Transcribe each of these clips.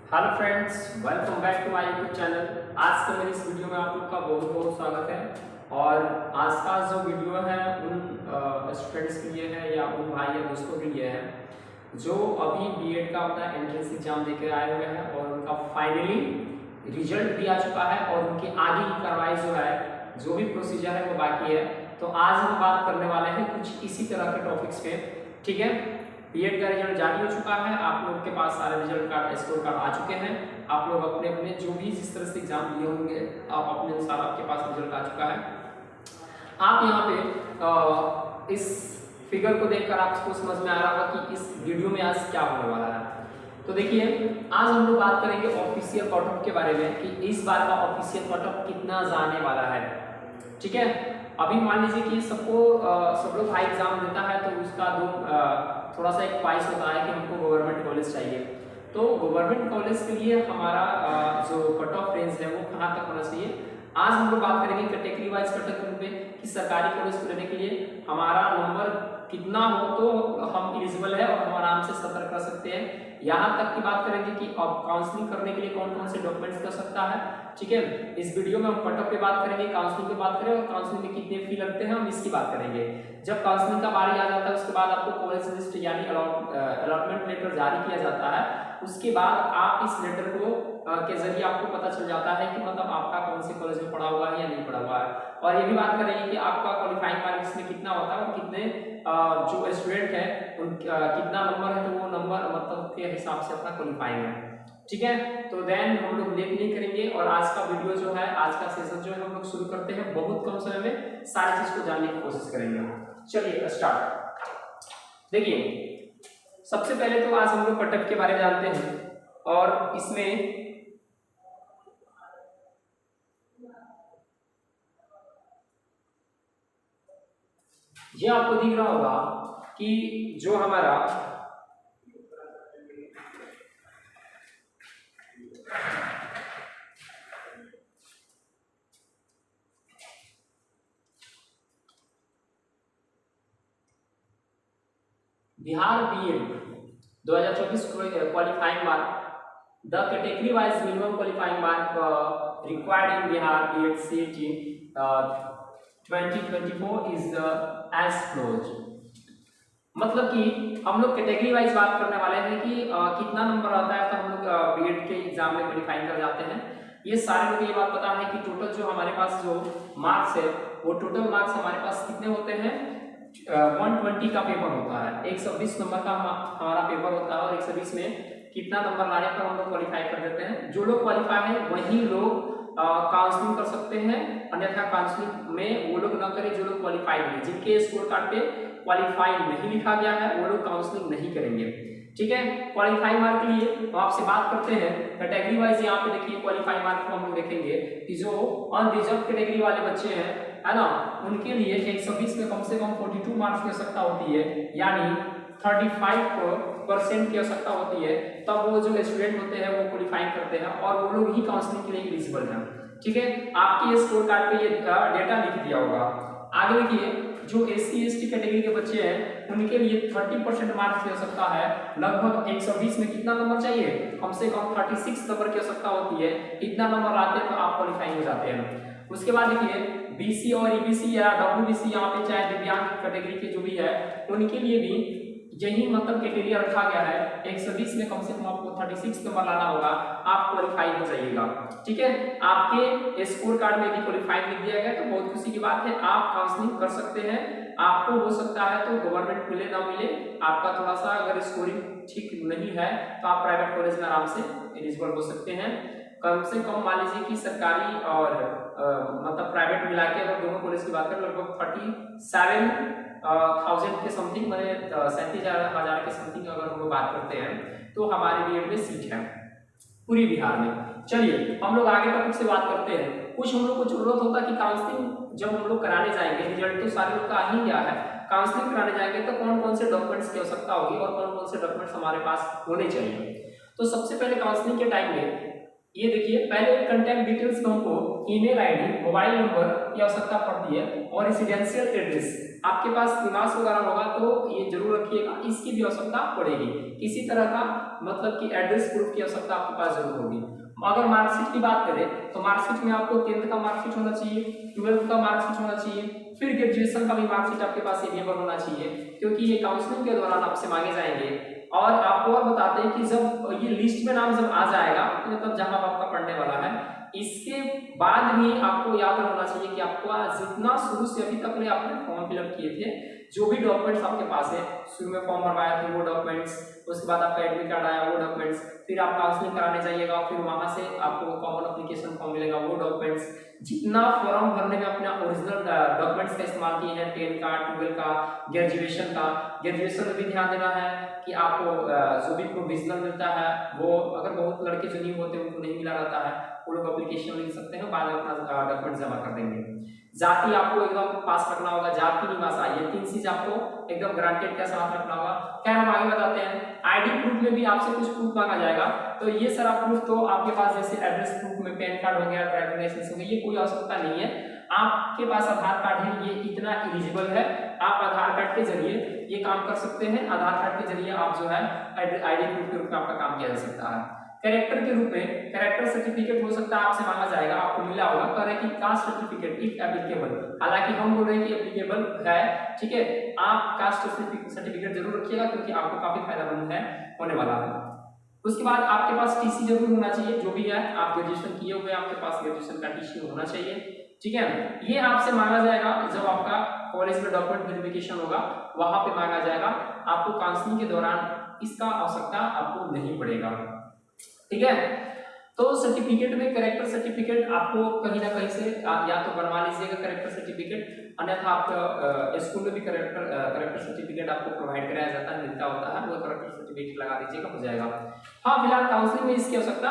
Hello friends, welcome back to my YouTube channel. आज के मेरी इस वीडियो में आप लोग का बहुत बहुत स्वागत है। और आज का जो वीडियो है उन स्टूडेंट्स के लिए है या उन भाई या दोस्तों के लिए है जो अभी बीएड का अपना एंट्रेंस एग्जाम देकर आए हुए हैं और उनका फाइनली रिजल्ट भी आ चुका है और उनकी आगे की कार्रवाई जो है, जो भी प्रोसीजर है वो बाकी है। तो आज हम बात करने वाले हैं कुछ इसी तरह के टॉपिक्स पे। ठीक है, बीएड का रिजल्ट जारी हो चुका है, आप लोग के पास सारे रिजल्ट कार्ड स्कोर कार्ड आ चुके हैं। आप लोग अपने अपने जो भी जिस तरह से एग्जाम दिए होंगे आप अपने अनुसार आपके पास रिजल्ट आ चुका है। आप यहाँ पे इस फिगर को देखकर आपको समझ में आ रहा होगा कि इस वीडियो में आज क्या होने वाला है। तो देखिए, आज हम लोग बात करेंगे ऑफिशियल कट ऑफ के बारे में कि इस बार का ऑफिशियल कट ऑफ कितना जाने वाला है। ठीक है, अभी मान लीजिए कि सबको सब लोग हाई एग्जाम देता है तो उसका थोड़ा सा एक ख्वाहिश होता है कि हमको गवर्नमेंट कॉलेज चाहिए। तो गवर्नमेंट कॉलेज के लिए हमारा जो कट ऑफ रेंज है वो कहाँ तक होना चाहिए। आज हम लोग बात करेंगे कैटेगरी वाइज कट ऑफ पे कि सरकारी कॉलेज को लेने के लिए हमारा नंबर कितना हो तो हम एलिजिबल है और हम आराम से सफर कर सकते हैं। यहाँ तक की बात करेंगे कि अब काउंसलिंग करने के लिए कौन कौन से डॉक्यूमेंट्स कर सकता है। ठीक है, इस वीडियो में हम कट ऑफ पे बात करेंगे, काउंसलिंग पे बात करेंगे और काउंसलिंग में कितने फी लगते हैं हम इसकी बात करेंगे। जब काउंसलिंग का बारी आ जाता है उसके बाद आपको कॉलेज लिस्ट यानी अलॉटमेंट लेटर जारी किया जाता है। उसके बाद आप इस लेटर को के जरिए आपको पता चल जाता है कि मतलब आपका कौन से कॉलेज में पढ़ा हुआ है या नहीं पढ़ा हुआ है। और ये भी बात करेंगे कि आपका क्वालिफाइंग मार्क्स इसमें कितना होता है और कितने जो स्टूडेंट है उन कितना नंबर है तो वो नंबर मतलब के हिसाब से अपना क्वालिफाइंग है। ठीक है, तो देन हम लोग लेट नहीं करेंगे और आज का वीडियो जो है, आज का सेशन जो है हम लोग शुरू करते हैं। बहुत कम समय में सारी चीज को जानने की कोशिश करेंगे। चलिए स्टार्ट। देखिए, सबसे पहले तो आज हम लोग कट ऑफ के बारे में जानते हैं और इसमें ये आपको दिख रहा होगा कि जो हमारा Bihar BEd 2024 qualifying mark, the category wise minimum qualifying mark required in Bihar BEd CET 2024 is as follows. मतलब कि हम लोग कैटेगरी वाइज बात करने वाले हैं कि कितना नंबर आता है तो हम लोग बीएड के एग्जाम में क्वालिफाई कर जाते हैं। ये सारे लोग ये बात पता है कि टोटल जो हमारे पास जो मार्क्स है वो टोटल मार्क्स हमारे पास कितने होते हैं। 120 का पेपर होता है, 120 नंबर का हमारा पेपर होता है और 120 में कितना नंबर लाने पर हम लोग क्वालिफाई कर देते हैं। जो लोग क्वालिफाई है वही लोग काउंसलिंग कर सकते हैं, अन्यथा काउंसलिंग में वो लोग न करें जो लोग क्वालिफाइड हैं। जिनके स्कोर कार्ड पे क्वालिफाइड नहीं लिखा गया है वो लोग काउंसलिंग नहीं करेंगे। ठीक है, क्वालिफाई मार्क के लिए तो आपसे बात करते हैं कैटेगरी वाइज। यहाँ पे देखिए क्वालिफाई मार्क को हम लोग देखेंगे कि जो अनरिजर्व कैटेगरी वाले बच्चे हैं है ना, उनके लिए 120 में कम से कम 42 मार्क्स की आवश्यकता होती है, यानी 35% की आवश्यकता होती है। तब वो जो स्टूडेंट होते हैं वो क्वालिफाई करते हैं और वो लोग ही काउंसलिंग के लिए एलिजिबल हैं। ठीक है, आपके स्कोर कार्ड पे ये डेटा लिख दिया होगा। आगे देखिए, जो एससी एसटी कैटेगरी के बच्चे हैं उनके लिए 30% मार्क्स की आवश्यकता है। लगभग 120 में कितना नंबर चाहिए, कम से कम 36 नंबर की आवश्यकता होती है। इतना नंबर आते हैं तो आप क्वालिफाई हो जाते हैं। उसके बाद देखिए, बीसी और ईबीसी या डब्ल्यूबीसी यहाँ पे चाहे दिव्यांग कैटेगरी के जो भी है उनके लिए भी यही मतलब क्राइटेरिया रखा गया है। 120 में कम से कम आपको 36 नंबर लाना होगा, आप क्वालिफाई हो जाइएगा। ठीक है, आपके स्कोर कार्ड में यदि क्वालिफाई लिख दिया गया तो बहुत खुशी की बात है, आप काउंसलिंग कर सकते हैं। आपको हो सकता है तो गवर्नमेंट मिले ना मिले, आपका थोड़ा सा अगर स्कोरिंग ठीक नहीं है तो आप प्राइवेट कॉलेज में आराम से एलिजिबल हो सकते हैं। कम से कम मान लीजिए कि सरकारी और मतलब प्राइवेट मिला के अगर दोनों कॉलेज की बात करें लगभग 37,000 के समथिंग, मैंने 37,000 के समथिंग अगर हम लोग बात करते हैं तो हमारे बीएड में सीट है पूरी बिहार में। चलिए हम लोग आगे टॉपिक से बात करते हैं। कुछ हम लोग को जरूरत होता है कि काउंसलिंग जब हम लोग कराने जाएंगे, रिजल्ट तो सारे लोग का आ ही गया है, काउंसलिंग कराने जाएंगे तो कौन कौन से डॉक्यूमेंट्स की आवश्यकता होगी और कौन कौन से डॉक्यूमेंट्स हमारे पास होने चाहिए। तो सबसे पहले काउंसलिंग के टाइम में ये देखिए पहले कंटैक्ट डिटेल्स में हमको ईमेल आईडी, मोबाइल नंबर की आवश्यकता पड़ती है और रेसिडेंशियल एड्रेस, आपके पास निवास वगैरह होगा तो ये जरूर रखिएगा, इसकी भी आवश्यकता पड़ेगी। किसी तरह का मतलब कि एड्रेस प्रूफ की आवश्यकता आपके पास जरूर होगी। अगर मार्कशीट की बात करें तो मार्कशीट में आपको 10th का मार्कशीट होना चाहिए, 12th का मार्कशीट होना चाहिए, फिर ग्रेजुएशन का भी मार्कशीट आपके पास अवेलेबल होना चाहिए, क्योंकि ये काउंसलिंग के दौरान आपसे मांगे जाएंगे। और आपको और बताते हैं कि जब ये लिस्ट में नाम जब आ जाएगा मतलब जहां आपका पढ़ने वाला है, इसके बाद भी आपको याद रखना चाहिए कि आपको जितना शुरू से अभी तक आपने फॉर्म फिलअप किए थे, जो भी डॉक्यूमेंट्स आपके पास है, शुरू में फॉर्म भरवाया थे वो डॉक्यूमेंट्स, उसके बाद आपका एडमिट कार्ड आया वो डॉक्यूमेंट्स, फिर आप काउंसलिंग कराने जाइएगा, फिर वहां से आपको कॉमन एप्लीकेशन फॉर्म मिलेगा वो डॉक्यूमेंट्स, जितना फॉर्म भरने में अपना ओरिजिनल डॉक्यूमेंट्स का इस्तेमाल किए हैं, 10 का, 12 का, ग्रेजुएशन का, ग्रेजुएशन में भी ध्यान देना है कि आपको जो भी प्रोविजनल मिलता है वो, अगर बहुत लड़के जो नहीं होते उनको नहीं मिला रहता है, वो लोग एप्लीकेशन लिख सकते हैं, बाद में अपना डॉक्यूमेंट जमा कर देंगे। जाति आपको एकदम पास रखना होगा, जाति निवास आय, ये 3 चीज आपको एकदम ग्रांटेड के साथ रखना होगा। क्या हम आगे बताते हैं, आईडी प्रूफ में भी आपसे कुछ प्रूफ मांगा जाएगा, तो ये सारा प्रूफ तो आपके पास जैसे एड्रेस प्रूफ में पैन कार्ड हो गया, ड्राइविंग लाइसेंस हो गया, ये कोई आवश्यकता नहीं है। आपके पास आधार कार्ड है, ये इतना एलिजिबल है, आप आधार कार्ड के जरिए ये काम कर सकते हैं। आधार कार्ड के जरिए आप जो है आईडी प्रूफ के रूप में आपका काम किया जा सकता है। कैरेक्टर के रूप में कैरेक्टर सर्टिफिकेट हो सकता है आपसे मांगा जाएगा, आपको मिला होगा, कह रहे हैं कि कास्ट सर्टिफिकेट इफ एप्लीकेबल, हालांकि हम बोल रहे हैं कि एप्लीकेबल है, ठीक है, आप कास्ट सर्टिफिकेट जरूर रखिएगा क्योंकि आपको काफी फायदेमंद है होने वाला है। उसके बाद आपके पास टीसी जरूर होना चाहिए, जो भी है आप ग्रेजुएशन किए हुए आपके पास ग्रेजुएशन का टीसी होना चाहिए, ठीक है। ये आपसे मांगा जाएगा जब आपका कॉलेज में डॉक्यूमेंट वेरिफिकेशन होगा, वहां पे मांगा जाएगा, आपको काउंसलिंग के दौरान इसका आवश्यकता आपको नहीं पड़ेगा, ठीक है। तो सर्टिफिकेट में कैरेक्टर सर्टिफिकेट आपको कहीं ना कहीं से या तो बनवा लीजिएगा कैरेक्टर सर्टिफिकेट, अन्यथा आप स्कूल में भी कैरेक्टर सर्टिफिकेट आपको प्रोवाइड कराया जाता है, मिलता होता है, वो कैरेक्टर सर्टिफिकेट लगा दीजिएगा, हो जाएगा। हाँ, फिलहाल काउंसलिंग में इसकी आवश्यकता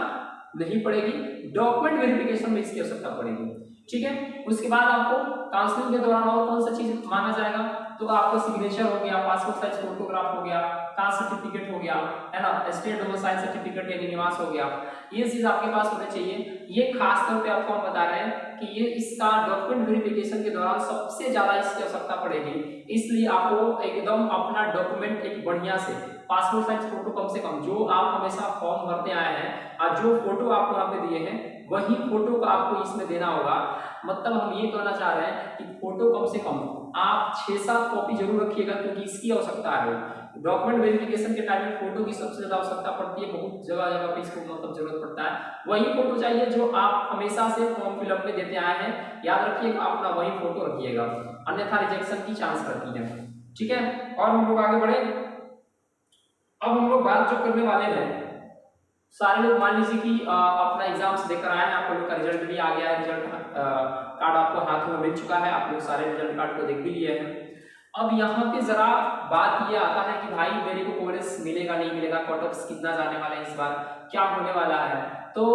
नहीं पड़ेगी, डॉक्यूमेंट वेरिफिकेशन में इसकी आवश्यकता पड़ेगी, ठीक है। उसके बाद आपको काउंसलिंग के दौरान और कौन सा चीज मांगा जाएगा, तो आपका सिग्नेचर हो गया, पासपोर्ट साइज फोटोग्राफ हो गया, कास्ट सर्टिफिकेट हो गया, है ना, स्टेट डोमिसाइल सर्टिफिकेट यानी निवास हो गया, ये चीज आपके पास होने चाहिए। ये खास तौर पे आपको हम बता रहे हैं कि ये इसका डॉक्यूमेंट वेरिफिकेशन के दौरान सबसे ज्यादा इसकी आवश्यकता पड़ेगी, इसलिए आपको एकदम अपना डॉक्यूमेंट एक बढ़िया से पासपोर्ट साइज फोटो कम से कम, जो आप हमेशा फॉर्म भरते आए हैं और जो फोटो आपको यहाँ पे दिए हैं वही फोटो का आपको इसमें देना होगा। मतलब हम ये कहना चाह रहे हैं कि फोटो कम से कम आप 6-7 कॉपी जरूर रखिएगा, क्योंकि इसकी आवश्यकता है। डॉक्यूमेंट वेरिफिकेशन के टाइम में फोटो की सबसे ज्यादा आवश्यकता पड़ती है, बहुत जगह जगह पे इसको मतलब जरूरत पड़ता है। वही फोटो चाहिए जो आप हमेशा से फॉर्म फिलअप में देते आए हैं, याद रखिएगा, अपना वही फोटो रखिएगा, अन्यथा रिजेक्शन की चांस रहती है, ठीक है। और हम लोग आगे बढ़े, अब हम लोग बात जो करने वाले हैं, सारे लोग मान लीजिए कि अपना एग्जाम्स देकर आए हैं, आप लोग का रिजल्ट भी आ गया है, रिजल्ट कार्ड आपको हाथों में मिल चुका है, आप लोग सारे रिजल्ट कार्ड को देख भी लिए हैं। अब यहाँ पे जरा बात ये आता है कि भाई मेरे को कॉलेज मिलेगा नहीं मिलेगा, कट ऑफ्स कितना जाने वाला है इस बार, क्या होने वाला है। तो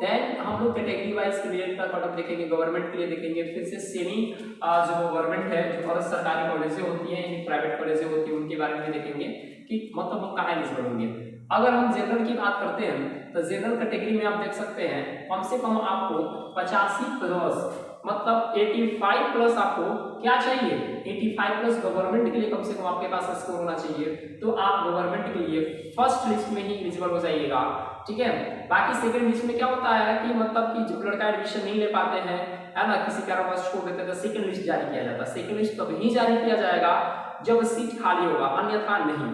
देन हम लोग कैटेगरी वाइज क्लियर का कट ऑफ देखेंगे, गवर्नमेंट के लिए देखेंगे, फिर से सेमी जो गवर्नमेंट है, जो और सरकारी कॉलेजें होती हैं यानी प्राइवेट कॉलेजें होती हैं, उनके बारे में देखेंगे कि मतलब हम कहाँ एलिजिबल होंगे। अगर हम जनरल की बात करते हैं तो जनरल कैटेगरी में आप देख सकते हैं कम से कम आपको 85 प्लस मतलब 85 प्लस आपको क्या चाहिए, 85 प्लस गवर्नमेंट के लिए कम से कम आपके पास स्कोर होना चाहिए, तो आप गवर्नमेंट के लिए फर्स्ट लिस्ट में ही एलिजिबल हो जाइएगा, ठीक है। बाकी सेकंड लिस्ट में क्या होता है कि मतलब कि जो लड़का एडमिशन नहीं ले पाते हैं, है ना, किसी कारणवश छोड़ देते हैं, तो सेकंड लिस्ट जारी किया जाता है। सेकंड लिस्ट तब ही जारी किया जाएगा जब सीट खाली होगा, अन्यथा नहीं,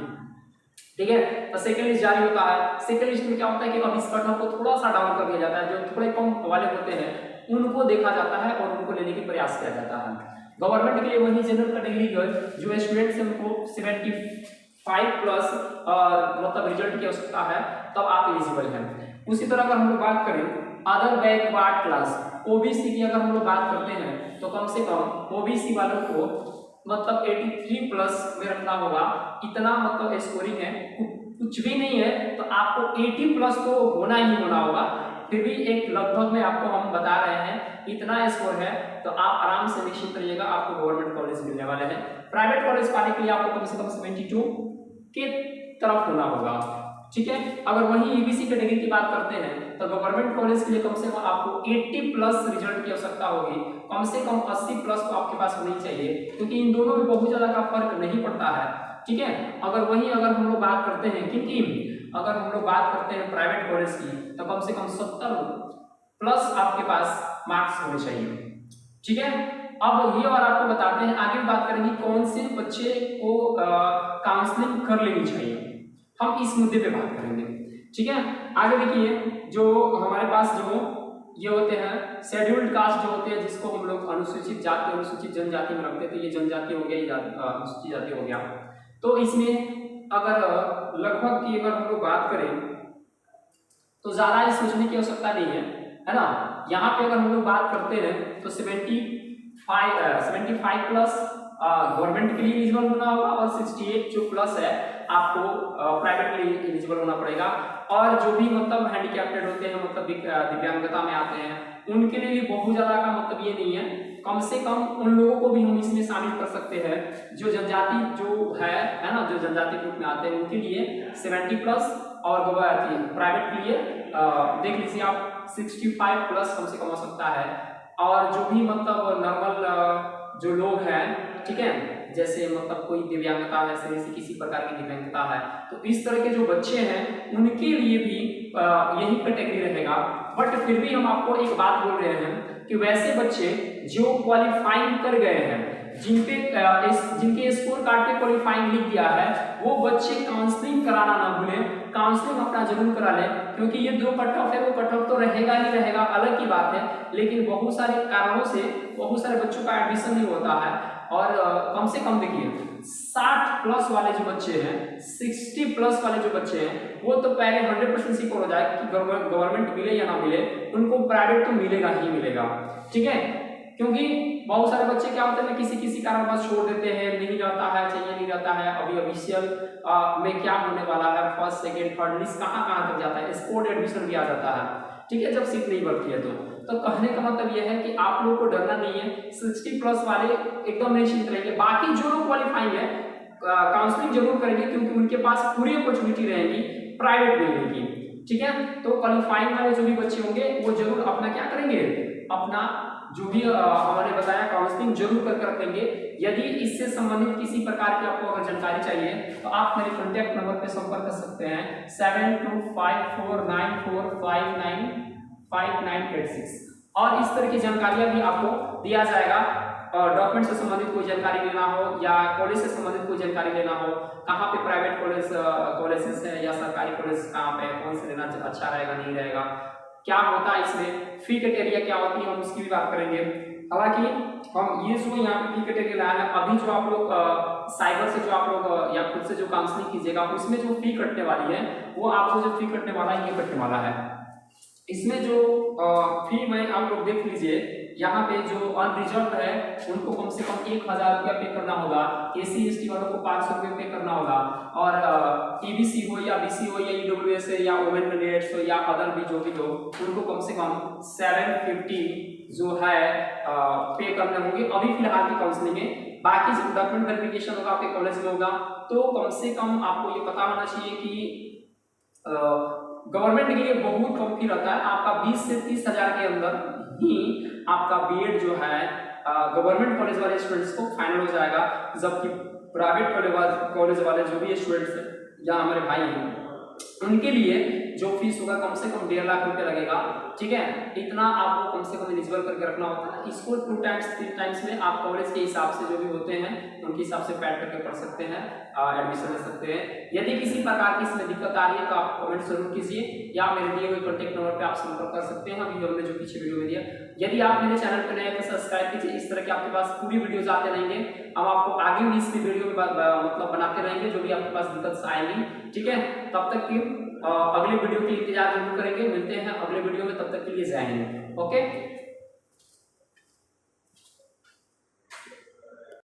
ठीक है। तो सेकंड लिस्ट जारी होता है। सेकंड लिस्ट में क्या होता है कि अब इस कट ऑफ को थोड़ा सा डाउन कर दिया जाता है, जो थोड़े कम वाले होते हैं उनको देखा जाता है और उनको लेने की प्रयास किया जाता है। गवर्नमेंट के लिए वही जनरल कैटेगरी जो स्टूडेंट्स हैं उनको 75 प्लस और मतलब रिजल्ट की आवश्यकता है, तब आप एलिजिबल हैं। उसी तरह अगर हम लोग बात करें अदर बैकवर्ड क्लास ओबीसी की, अगर हम लोग बात करते हैं तो कम से कम ओबीसी वालों को मतलब 83 प्लस में रखना होगा, इतना मतलब स्कोरिंग है, कुछ भी नहीं है तो आपको 80 प्लस तो होना ही होना होगा। फिर भी एक लगभग में आपको हम बता रहे हैं इतना स्कोर है तो आप आराम से निश्चित रहिएगा, आपको गवर्नमेंट कॉलेज मिलने वाले हैं। प्राइवेट कॉलेज पाने के लिए आपको कम से कम 72 के तरफ होना होगा, ठीक है। अगर वही ईबीसी कैटेगरी की बात करते हैं तो गवर्नमेंट कॉलेज के लिए कम से कम आपको 80 प्लस रिजल्ट की आवश्यकता होगी, कम से कम 80 प्लस तो आपके पास होनी चाहिए, क्योंकि इन दोनों में बहुत ज्यादा का फर्क नहीं पड़ता है, ठीक है। अगर हम लोग बात करते हैं किनकी, अगर हम लोग बात करते हैं प्राइवेट कॉलेज की, तो कम से कम 70 प्लस आपके पास मार्क्स होने चाहिए, ठीक है। अब ये और आपको बताते हैं, आगे बात करेंगे कौन से बच्चे को काउंसलिंग कर लेनी चाहिए, हम इस मुद्दे पे बात करेंगे, ठीक है। आगे देखिए, जो हमारे पास जो ये होते हैं शेड्यूल्ड कास्ट जो होते हैं, जिसको हम लोग अनुसूचित जाति अनुसूचित जनजाति में रखते हैं, तो ये जनजाति हो गया, ये अनुसूचित जाति हो गया। तो इसमें अगर लगभग की अगर हम लोग बात करें तो ज्यादा ये सोचने की आवश्यकता नहीं है ना। यहाँ पे अगर हम लोग बात करते हैं तो 75 प्लस गवर्नमेंट के लिए एलिजिबल होना होगा, और 68 जो प्लस है आपको प्राइवेट के लिए एलिजिबल होना पड़ेगा। और जो भी मतलब हैंडीकैप्टेड होते हैं, मतलब दिव्यांगता में आते हैं, उनके लिए भी बहुत ज्यादा का मतलब ये नहीं है, कम से कम उन लोगों को भी हम इसमें शामिल कर सकते हैं जो जनजाति जो है ना, जो जनजाति ग्रुप में आते हैं, उनके लिए 70 प्लस, और प्राइवेट के लिए देख लीजिए आप 65 प्लस कम से कम हो सकता है। और जो भी मतलब नॉर्मल जो लोग हैं, ठीक है, जैसे मतलब कोई दिव्यांगता है, शरीर से किसी प्रकार की दिव्यांगता है, तो इस तरह के जो बच्चे हैं उनके लिए भी यही कैटेगरी रहेगा। बट फिर भी हम आपको एक बात बोल रहे हैं कि वैसे बच्चे जो क्वालिफाइंग कर गए हैं, जिनके स्कोर कार्ड पे क्वालिफाइंग लिख दिया है, वो बच्चे काउंसलिंग कराना ना भूलें, काउंसलिंग अपना जरूर करा लें, क्योंकि ये जो कट ऑफ है वो कट ऑफ तो रहेगा ही रहेगा, अलग की बात है, लेकिन बहुत सारे कारणों से बहुत सारे बच्चों का एडमिशन नहीं होता है। और कम से कम देखिए 60 प्लस वाले जो बच्चे हैं, 60 प्लस वाले जो बच्चे हैं, वो तो पहले 100% सिक्योर हो जाए कि गवर्नमेंट मिले या ना मिले, उनको प्राइवेट तो मिलेगा ही मिलेगा, ठीक है। क्योंकि बहुत सारे बच्चे क्या होते हैं, किसी कारणवश छोड़ देते हैं, नहीं रहता है, चाहिए नहीं रहता है, अभी ऑफिशियल में क्या होने वाला है, फर्स्ट सेकंड थर्ड लिस्ट कहाँ तक जाता है, स्पोर्ट एडमिशन भी आ जाता है, ठीक है, जब सीट नहीं बढ़ती है तो कहने का मतलब यह है कि आप लोगों को डरना नहीं है, 60 प्लस वाले एकदम निश्चिंत रहेंगे। बाकी जो लोग क्वालिफाइंग है काउंसलिंग जरूर करेंगे, क्योंकि उनके पास पूरी अपॉर्चुनिटी रहेगी प्राइवेट मिलने की, ठीक है। तो क्वालिफाइंग वाले जो भी बच्चे होंगे वो जरूर अपना क्या करेंगे, अपना जो भी हमारे बताया काउंसलिंग जरूर करके रखेंगे। यदि इससे संबंधित किसी प्रकार की आपको अगर जानकारी चाहिए तो आप मेरे कॉन्टैक्ट नंबर पे संपर्क कर सकते हैं 725494595986, और इस तरह की जानकारियां भी आपको दिया जाएगा। डॉक्यूमेंट से संबंधित कोई जानकारी लेना हो या कॉलेज से संबंधित कोई जानकारी लेना हो, कहाँ पे प्राइवेट कॉलेजेस है या सरकारी कॉलेज कहाँ पे, कौन से लेना अच्छा रहेगा नहीं रहेगा, क्या होता है इसमें, फी क्राइटेरिया क्या होती है, हम उसकी भी बात करेंगे। हालांकि हम ये जो यहाँ पे फी क्राइटेरिया लाया है, अभी जो आप लोग साइबर से जो आप लोग या खुद से जो काउंसलिंग कीजिएगा, उसमें जो फी कटने वाली है वो आपको जो फी कटने वाला है ये कटने वाला है। इसमें जो फी में आप लोग देख लीजिए, यहाँ पे जो अनरिजर्व है उनको कम से कम 1000 रुपया पे करना होगा, एसी एसटी वालों को 500 रुपये पे करना होगा, और ईबीसी हो या बीसी हो या ईडब्ल्यूएस है या वुमेन कैंडिडेट्स हो या अदर भी जो भी हो, उनको कम से कम 750 जो है पे करने होंगे अभी फिलहाल की काउंसलिंग में। बाकी जो डॉक्यूमेंट वेरिफिकेशन होगा आपके कॉलेज में होगा, तो कम से कम आपको ये पता होना चाहिए कि गवर्नमेंट के लिए बहुत कम फी रहता है, आपका 20 से 30 हजार के अंदर ही आपका बीएड जो है गवर्नमेंट कॉलेज वाले स्टूडेंट्स को फाइनल हो जाएगा, जबकि प्राइवेट कॉलेज वाले जो भी स्टूडेंट्स हैं या हमारे भाई हैं उनके लिए जो फीस होगा कम से कम 1.5 लाख रुपए लगेगा, ठीक है। इतना आपको कम से कम एलिजिबल करके रखना होता है। इसको 2 टाइम्स 3 टाइम्स में आप कॉलेज के हिसाब से जो भी होते हैं उनके हिसाब से पैड करके पढ़ सकते हैं, एडमिशन ले सकते हैं। यदि किसी प्रकार की इसमें दिक्कत आ रही है तो आप कमेंट जरूर कीजिए या मेरे दिए हुए कॉन्टैक्ट नंबर पे आप संपर्क कर सकते हैं, अभी हमने जो पीछे वीडियो में दिया। यदि आप मेरे चैनल पर नए हैं तो सब्सक्राइब कीजिए, इस तरह के आपके पास पूरी वीडियोज आते रहेंगे। हम आपको आगे भी इस वीडियो में मतलब बनाते रहेंगे जो भी आपके पास दिक्कत आएंगी, ठीक है। तब तक की अगले वीडियो के इंतजार जरूर करेंगे, मिलते हैं अगले वीडियो में, तब तक के लिए जय हिंद, ओके।